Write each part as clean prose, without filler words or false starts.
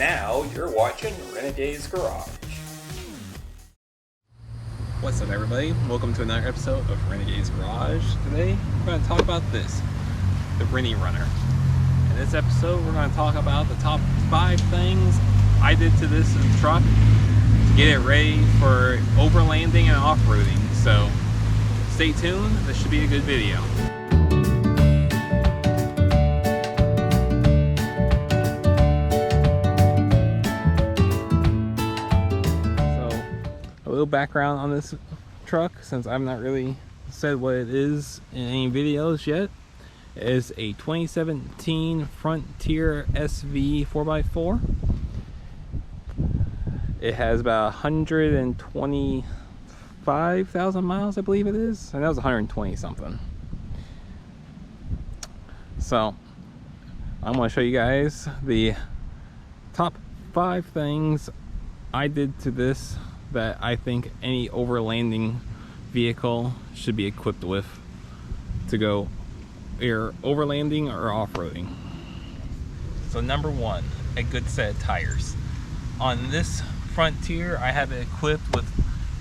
now you're watching Renegade's Garage. What's up, everybody? Welcome to another episode of Renegade's Garage. Today we're going to talk about this, the Rennie Runner. In this episode we're going to talk about the top 5 things I did to this truck to get it ready for overlanding and off-roading. So stay tuned, this should be a good video. A little background on this truck, since I've not really said what it is in any videos yet. It is a 2017 Frontier SV 4x4. It has about 125,000 miles, I believe it is. And that was 120 something. So I'm going to show you guys the top 5 things I did to this that I think any overlanding vehicle should be equipped with to go either overlanding or off-roading. So number 1, a good set of tires. On this Frontier, I have it equipped with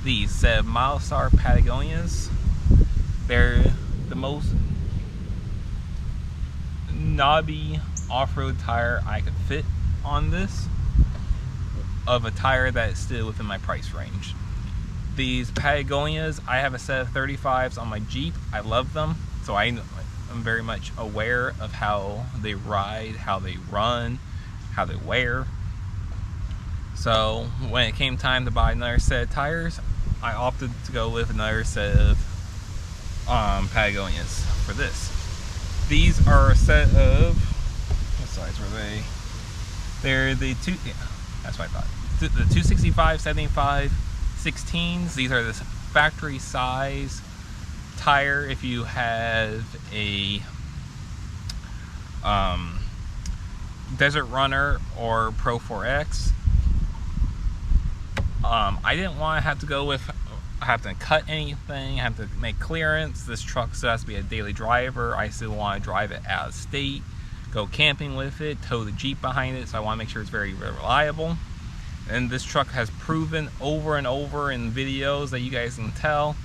these set of Milestar Patagonias. They're the most knobby off-road tire I could fit on this, of a tire that is still within my price range. These Patagonias, I have a set of 35s on my Jeep. I love them, so I'm very much aware of how they ride, how they run, how they wear. So when it came time to buy another set of tires, I opted to go with another set of Patagonias for this. These are a set of, what size were they? They're the two, yeah, that's what I thought. The 265, 75, 16s. These are this factory size tire. If you have a Desert Runner or Pro 4X, I didn't want to have to go with, I have to cut anything, I have to make clearance. This truck still has to be a daily driver. I still want to drive it out of state, go camping with it, tow the Jeep behind it, so I want to make sure it's very, very reliable. And this truck has proven over and over in videos that you guys can tell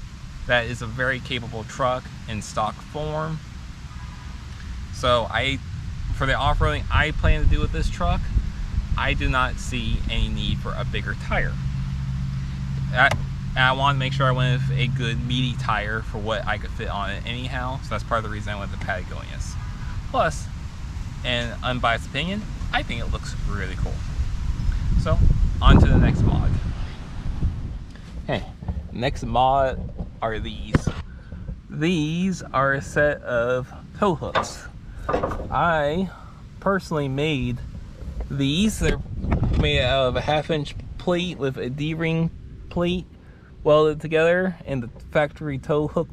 that is a very capable truck in stock form. So for the off-roading I plan to do with this truck, I do not see any need for a bigger tire. I want to make sure I went with a good meaty tire for what I could fit on it anyhow. So that's part of the reason I went with the Patagonias. Plus, in unbiased opinion, I think it looks really cool. So on to the next mod. Okay, next mod are these. These are a set of tow hooks. I personally made these. They're made out of a 1/2-inch plate with a D-ring plate welded together in the factory tow hook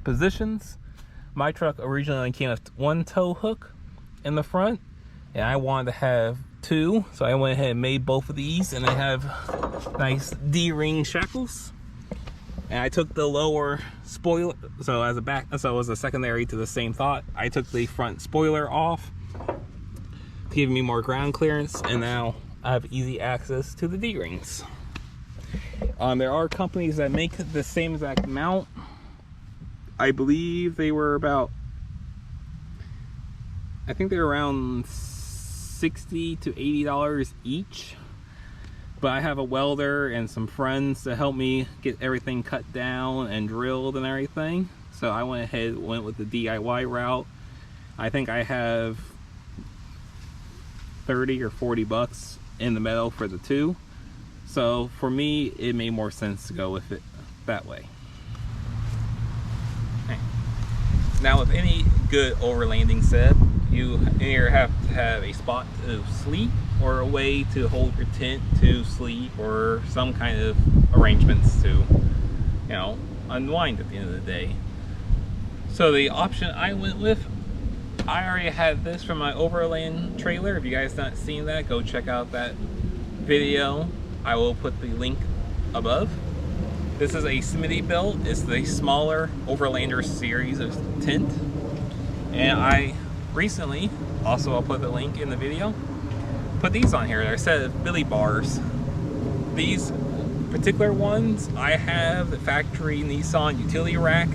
positions. My truck originally came with 1 tow hook in the front, and I wanted to have 2, so I went ahead and made both of these, and I have nice D-ring shackles. And I took the lower spoiler, so as a secondary to the same thought, I took the front spoiler off to give me more ground clearance, and now I have easy access to the D-rings. There are companies that make the same exact mount. I believe they were about, I think they're around $60 to $80 each, but I have a welder and some friends to help me get everything cut down and drilled and everything, so I went with the DIY route. I think I have 30 or 40 bucks in the metal for the 2, so for me it made more sense to go with it that way. Okay. Now with any good overlanding setup, you either have to have a spot to sleep or a way to hold your tent to sleep, or some kind of arrangements to, unwind at the end of the day. So the option I went with, I already had this from my Overland trailer. If you guys not seen that, go check out that video. I will put the link above. This is a Smitty build. It's the smaller Overlander series of tent. And I recently, also I'll put the link in the video, put these on here. They're a set of billy bars. These particular ones, I have the factory Nissan utility rack.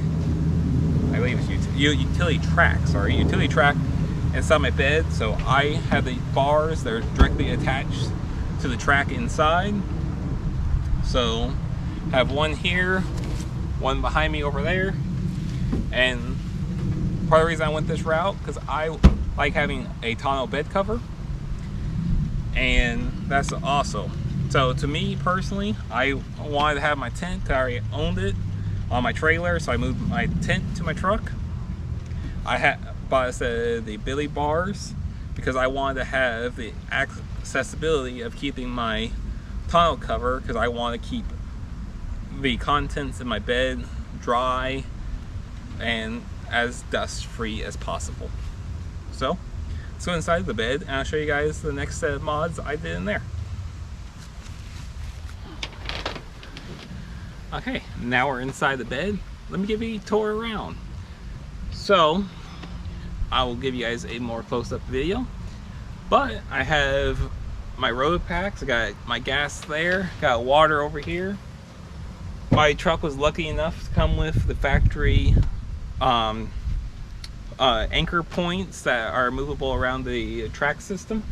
I believe it's utility track, sorry, utility track inside my bed. So I have the bars that are directly attached to the track inside. So I have one here, one behind me over there. And part of the reason I went this route, because I like having a tonneau bed cover. And that's also. So to me personally, I wanted to have my tent. I already owned it on my trailer, so I moved my tent to my truck. I had bought the billy bars because I wanted to have the accessibility of keeping my tonneau cover, because I want to keep the contents in my bed dry and as dust free as possible. So let's go inside the bed and I'll show you guys the next set of mods I did in there. Okay, now we're inside the bed. Let me give you a tour around. So I will give you guys a more close-up video, but I have my road packs. I got my gas there, got water over here. My truck was lucky enough to come with the factory anchor points that are movable around the track system.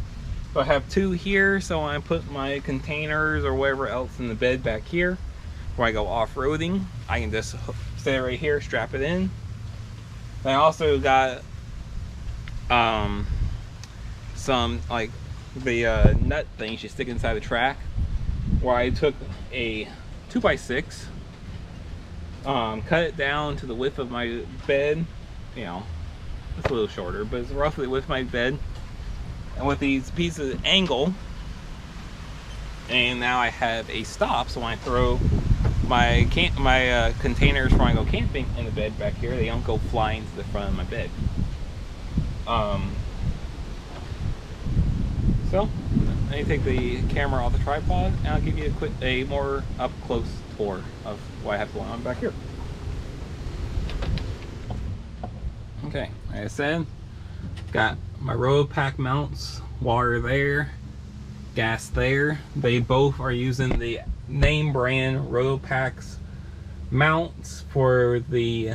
So I have two here, so I put my containers or whatever else in the bed back here. Where I go off-roading, I can just stay right here, strap it in. And I also got some like the nut things you stick inside the track, where I took a 2x6, cut it down to the width of my bed. You know, it's a little shorter, but it's roughly with my bed. And with these pieces of angle, and now I have a stop, so when I throw my containers for when I go camping in the bed back here, they don't go flying to the front of my bed. So let me take the camera off the tripod and I'll give you a more up close tour of what I have going on back here. Okay, like I said, got my road pack mounts, water there, gas there. They both are using the name brand Rotopax mounts for the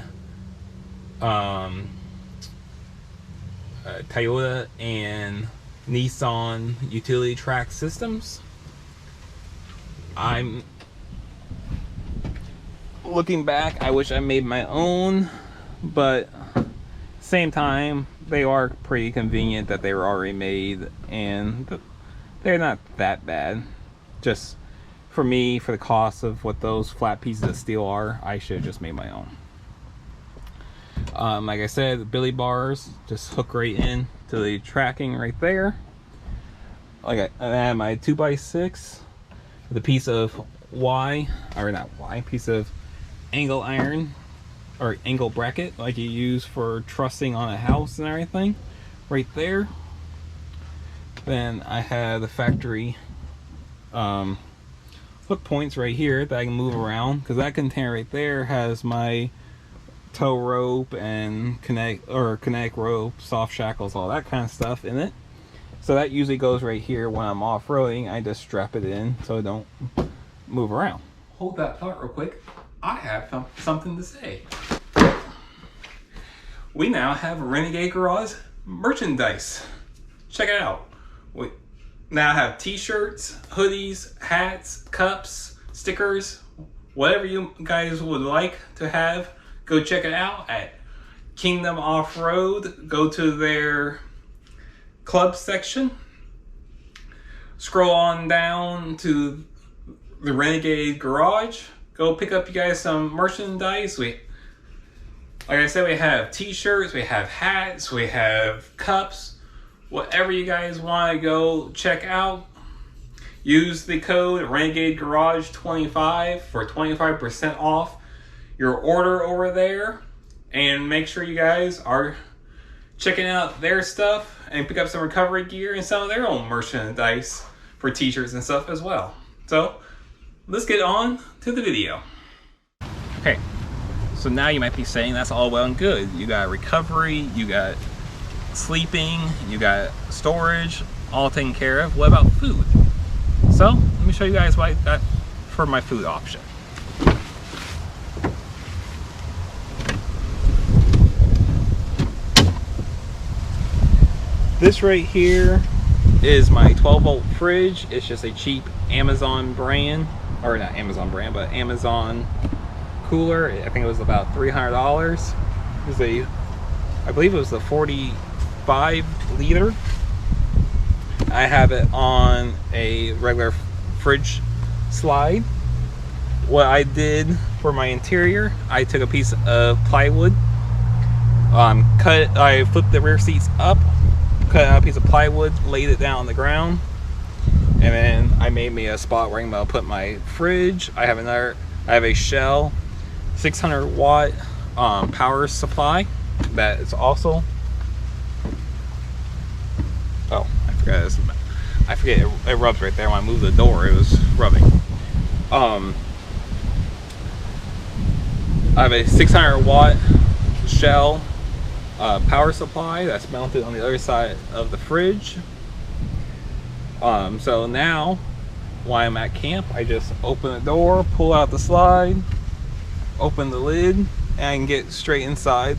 Toyota and Nissan utility track systems. I'm looking back, I wish I made my own, but same time they are pretty convenient that they were already made, and they're not that bad. Just for me, for the cost of what those flat pieces of steel are, I should have just made my own. Like I said, the billy bars just hook right in to the tracking right there. Like I have my 2x6 with a piece of piece of angle iron or angle bracket like you use for trussing on a house and everything right there. Then I have the factory hook points right here that I can move around, because that container right there has my tow rope and kinetic rope, soft shackles, all that kind of stuff in it. So that usually goes right here when I'm off-roading. I just strap it in so I don't move around. Hold that thought real quick. I have something to say. We now have Renegade Garage merchandise. Check it out. We now have t-shirts, hoodies, hats, cups, stickers, whatever you guys would like to have. Go check it out at Kingdom Off-Road. Go to their club section. Scroll on down to the Renegade Garage. Go pick up you guys some merchandise. Like I said, we have t-shirts, we have hats, we have cups. Whatever you guys want to go check out, use the code RenegadeGarage25 for 25% off your order over there. And make sure you guys are checking out their stuff and pick up some recovery gear and some of their own merchandise for t-shirts and stuff as well. So let's get on to the video. Okay, so now you might be saying that's all well and good. You got recovery, you got sleeping, you got storage, all taken care of. What about food? So let me show you guys what I got for my food option. This right here is my 12-volt fridge. It's just a cheap Amazon brand, or not Amazon brand, but Amazon cooler. I think it was about $300. It was I believe it was the 45 liter. I have it on a regular fridge slide. What I did for my interior, I took a piece of plywood, I flipped the rear seats up, cut out a piece of plywood, laid it down on the ground, and then I made me a spot where I'm gonna put my fridge. I have a Shell 600 watt power supply that is also, oh, I forget it rubs right there. When I moved the door, it was rubbing. I have a 600 watt Shell power supply that's mounted on the other side of the fridge. So now while I'm at camp, I just open the door, pull out the slide, open the lid, and I can get straight inside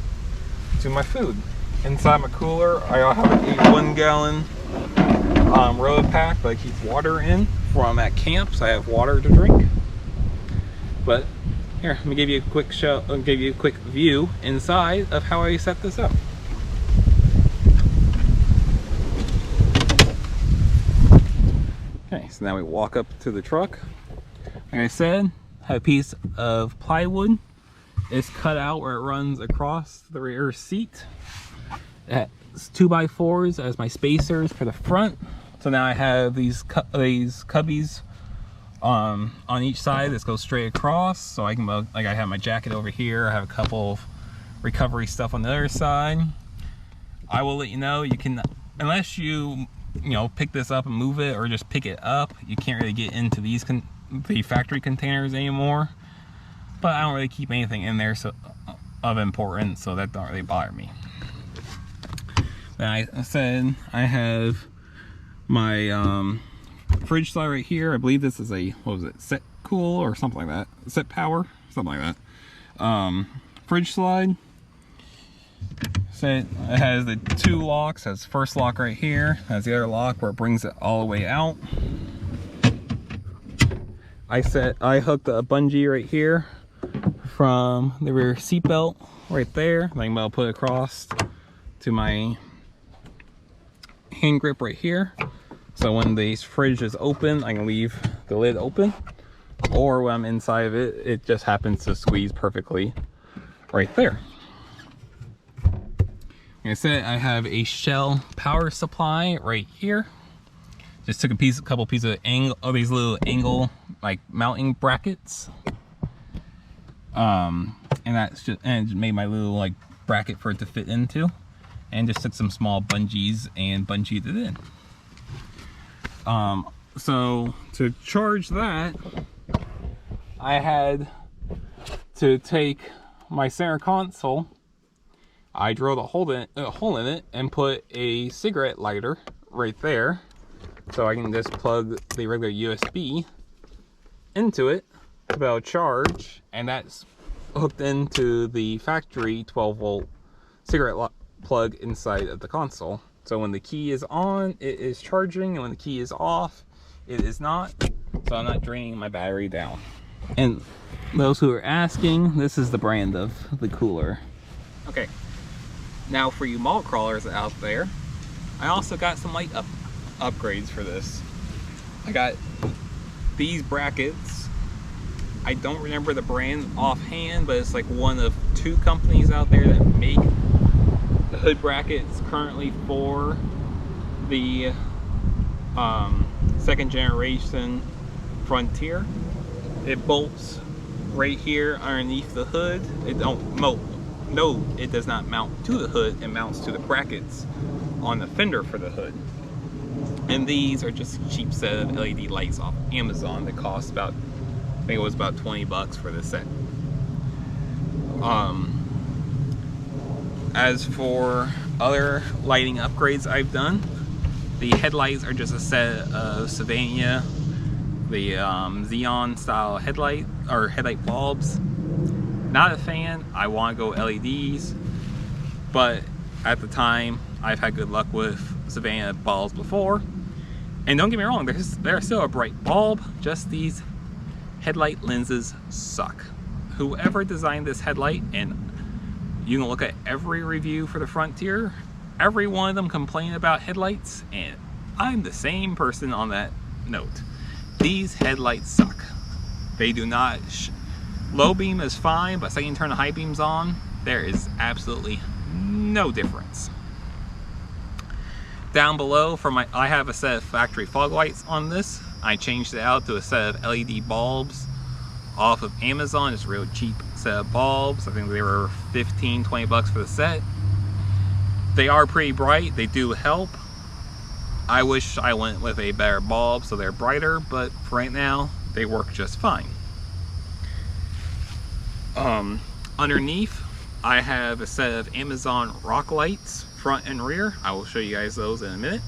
to my food. Inside my cooler, I have a 1 gallon road pack that I keep water in for when I'm at camp, so I have water to drink. But here, let me give you a quick view inside of how I set this up. Okay, so now we walk up to the truck. Like I said, I have a piece of plywood. It's cut out where it runs across the rear seat. It's 2x4s as my spacers for the front. So now I have these cubbies on each side. This goes straight across, so I can, like, I have my jacket over here. I have a couple of recovery stuff on the other side. I will let you know, you can, unless you pick this up and move it, or just pick it up, you can't really get into these the factory containers anymore. But I don't really keep anything in there of importance, so that don't really bother me. Then I said I have my fridge slide right here. I believe this is a, what was it, set cool or something like that, set power, something like that. Fridge slide. So it has the 2 locks. Has first lock right here, has the other lock where it brings it all the way out. I hooked a bungee right here from the rear seat belt right there. I'm about to put it across to my hand grip right here. So when the fridge is open, I can leave the lid open, or when I'm inside of it, it just happens to squeeze perfectly right there. Like I said, I have a Shell power supply right here. Just took a couple pieces of these little angle like mounting brackets, and made my little like bracket for it to fit into, and just took some small bungees and bungeed it in. So to charge that, I had to take my center console. I drilled a hole in it and put a cigarette lighter right there, so I can just plug the regular USB into it, about charge, and that's hooked into the factory 12-volt cigarette plug inside of the console. So when the key is on, it is charging, and when the key is off, it is not. So I'm not draining my battery down. And those who are asking, this is the brand of the cooler. Okay, now for you malt crawlers out there, I also got some light upgrades for this. I got these brackets. I don't remember the brand offhand, but it's like one of 2 companies out there that make the hood brackets currently for the 2nd generation Frontier. It bolts right here underneath the hood. It does not mount to the hood. It mounts to the brackets on the fender for the hood. And these are just a cheap set of LED lights off Amazon that cost about, I think it was about 20 bucks for this set. As for other lighting upgrades I've done, The headlights are just a set of Sylvania, the Xeon style headlight bulbs. Not a fan. I want to go LEDs, but at the time I've had good luck with Sylvania bulbs before. And don't get me wrong, they're still a bright bulb, just these headlight lenses suck. Whoever designed this headlight, and you can look at every review for the Frontier, every one of them complain about headlights, and I'm the same person on that note. These headlights suck. They do not, low beam is fine, but second you turn the high beams on, there is absolutely no difference. Down below, I have a set of factory fog lights on this. I changed it out to a set of LED bulbs off of Amazon. It's a real cheap set of bulbs. I think they were 15, 20 bucks for the set. They are pretty bright. They do help. I wish I went with a better bulb so they're brighter, but for right now, they work just fine. Underneath, I have a set of Amazon rock lights, front and rear. I will show you guys those in a minute.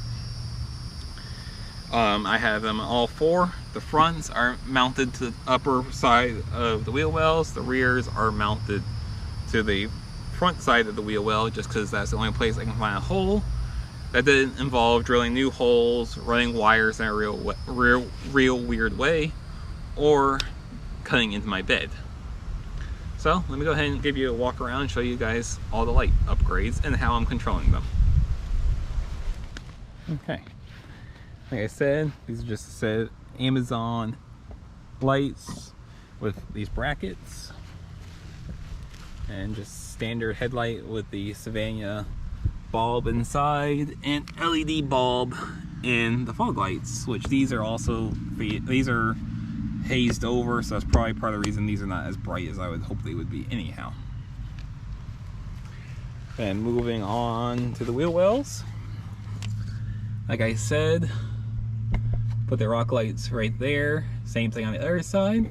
I have them all four. The fronts are mounted to the upper side of the wheel wells. The rears are mounted to the front side of the wheel well, just because that's the only place I can find a hole. That didn't involve drilling new holes, running wires in a real weird way, or cutting into my bed. So let me go ahead and give you a walk around and show you guys all the light upgrades and how I'm controlling them. Okay, like I said, these are just a set of Amazon lights with these brackets, and just standard headlight with the Sylvania bulb inside and LED bulb in the fog lights, which these are also, these are hazed over, so that's probably part of the reason these are not as bright as I would hope they would be anyhow. And moving on to the wheel wells, like I said, put the rock lights right there, same thing on the other side.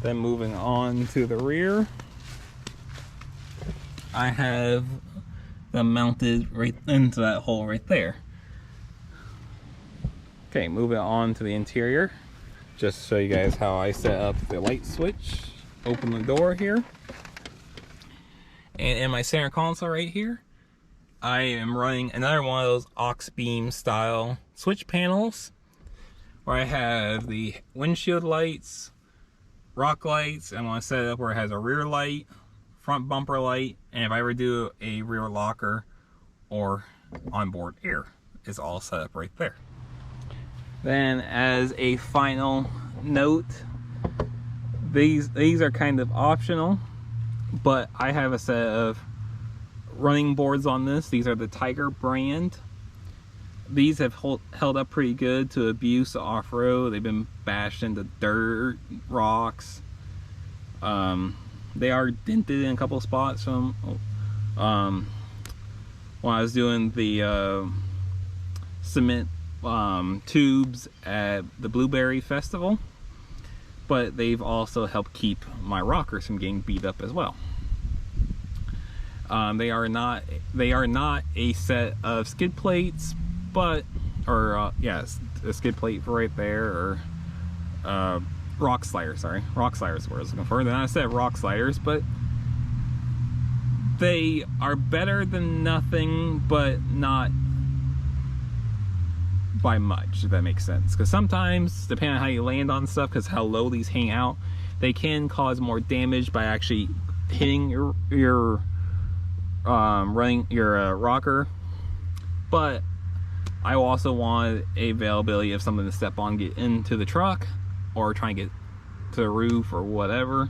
Then moving on to the rear, I have them mounted right into that hole right there. Okay, moving on to the interior, just to show you guys how I set up the light switch. Open the door here, and in my center console right here, I am running another one of those aux beam style switch panels, where I have the windshield lights, rock lights. I want to set it up where it has a rear light, front bumper light, and if I ever do a rear locker or onboard air, is all set up right there. Then as a final note, these are kind of optional, but I have a set of running boards on this. These are the Tiger brand. These have held up pretty good to abuse off-road. They've been bashed into dirt, rocks. They are dented in a couple spots from when I was doing the cement tubes at the Blueberry Festival, but they've also helped keep my rockers from getting beat up as well. They are not a set of skid plates, but yes, a skid plate for right there, or rock sliders. Sorry, rock sliders is what I was looking for. They're not a set of rock sliders, but they are better than nothing, but not by much, if that makes sense. Because sometimes, depending on how you land on stuff, because how low these hang out, they can cause more damage by actually hitting your running your rocker. But I also want a availability of something to step on, get into the truck, or try and get to the roof or whatever.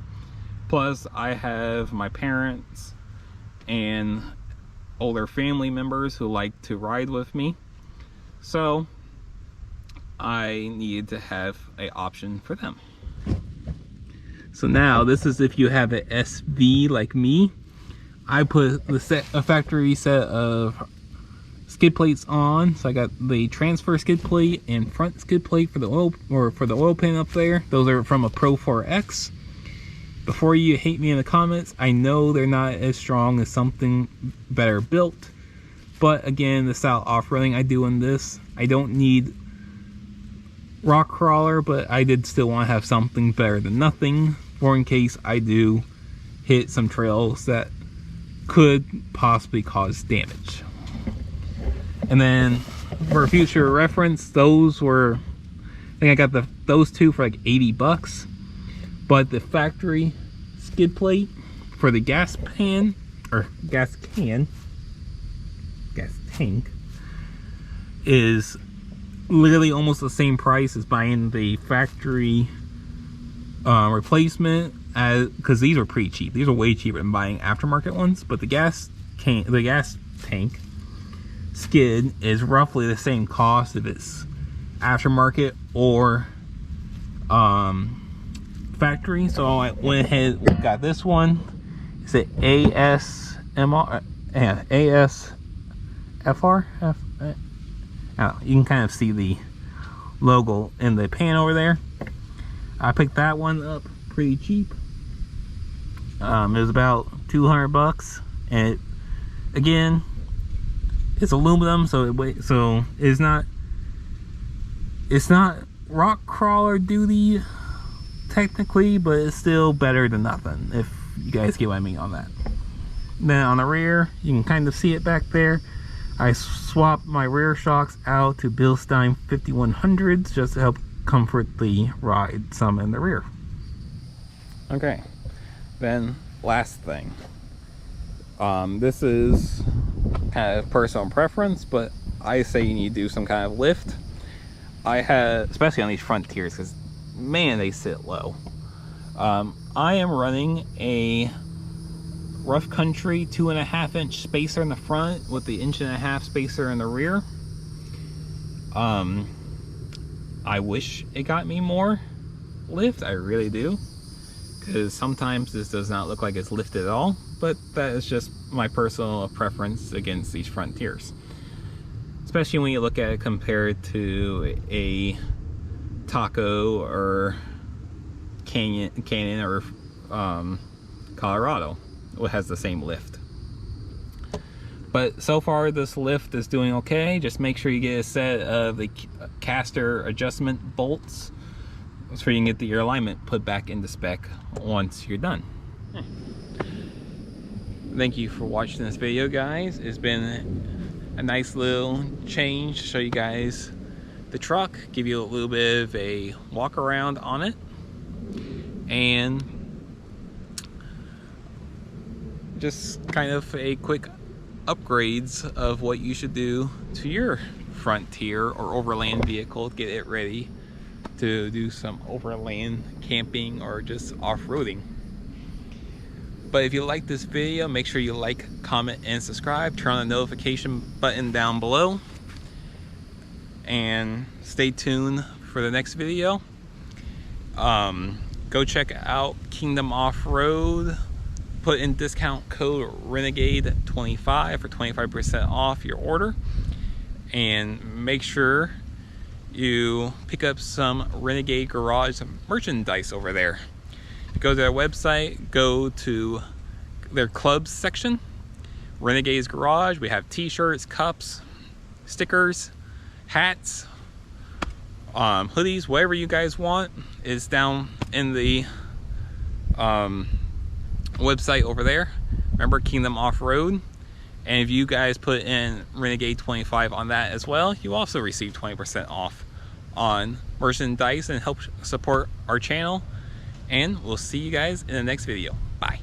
Plus, I have my parents and older family members who like to ride with me, so I needed to have an option for them. So now this is if you have an SV like me. I put a factory set of skid plates on. So I got the transfer skid plate and front skid plate for the oil pan up there. Those are from a Pro 4X. Before you hate me in the comments, I know they're not as strong as something better built, But again, the style off-roading I do in this, I don't need rock crawler, but I did still want to have something better than nothing, for in case I do hit some trails that could possibly cause damage. And then for future reference, those were, I think I got those two for like 80 bucks. But the factory skid plate for the gas tank is literally almost the same price as buying the factory replacement, because these are pretty cheap. These are way cheaper than buying aftermarket ones. But the gas tank skid is roughly the same cost if it's aftermarket or factory. So I went ahead and got this one. It's an ASFR. You can kind of see the logo in the pan over there. I picked that one up pretty cheap. It was about 200 bucks, and again, it's aluminum, so it's not rock crawler duty technically, but it's still better than nothing, if you guys get what I mean on that. Then on the rear, you can kind of see it back there. I swapped my rear shocks out to Bilstein 5100s just to help comfort the ride some in the rear. Okay, then last thing. This is kind of personal preference, but I say you need to do some kind of lift. I had, especially on these Frontiers, because man, they sit low. I am running a rough country 2.5-inch spacer in the front with the 1.5-inch spacer in the rear. I wish it got me more lift, I really do, because sometimes this does not look like it's lifted at all, but that is just my personal preference against these Frontiers, especially when you look at it compared to a Taco or Canyon or Colorado, which has the same lift. But so far this lift is doing okay. Just make sure you get a set of the caster adjustment bolts so you can get the your alignment put back into spec once you're done. Thank you for watching this video, guys. It's been a nice little change to show you guys the truck, give you a little bit of a walk around on it, and just kind of a quick upgrades of what you should do to your Frontier or Overland vehicle to get it ready to do some overland camping or just off-roading. But if you like this video, make sure you like, comment, and subscribe. Turn on the notification button down below, and stay tuned for the next video. Go check out Kingdom Off-Road. Put in discount code Renegade25 for 25% off your order, and make sure you pick up some Renegade Garage merchandise over there. Go to their website, go to their clubs section, Renegadesgarage. We have t-shirts, cups, stickers, hats, hoodies, whatever you guys want is down in the website over there. Remember, Kingdom Off-Road. And if you guys put in Renegade 25 on that as well, you also receive 20% off on merchandise and help support our channel. And we'll see you guys in the next video. Bye.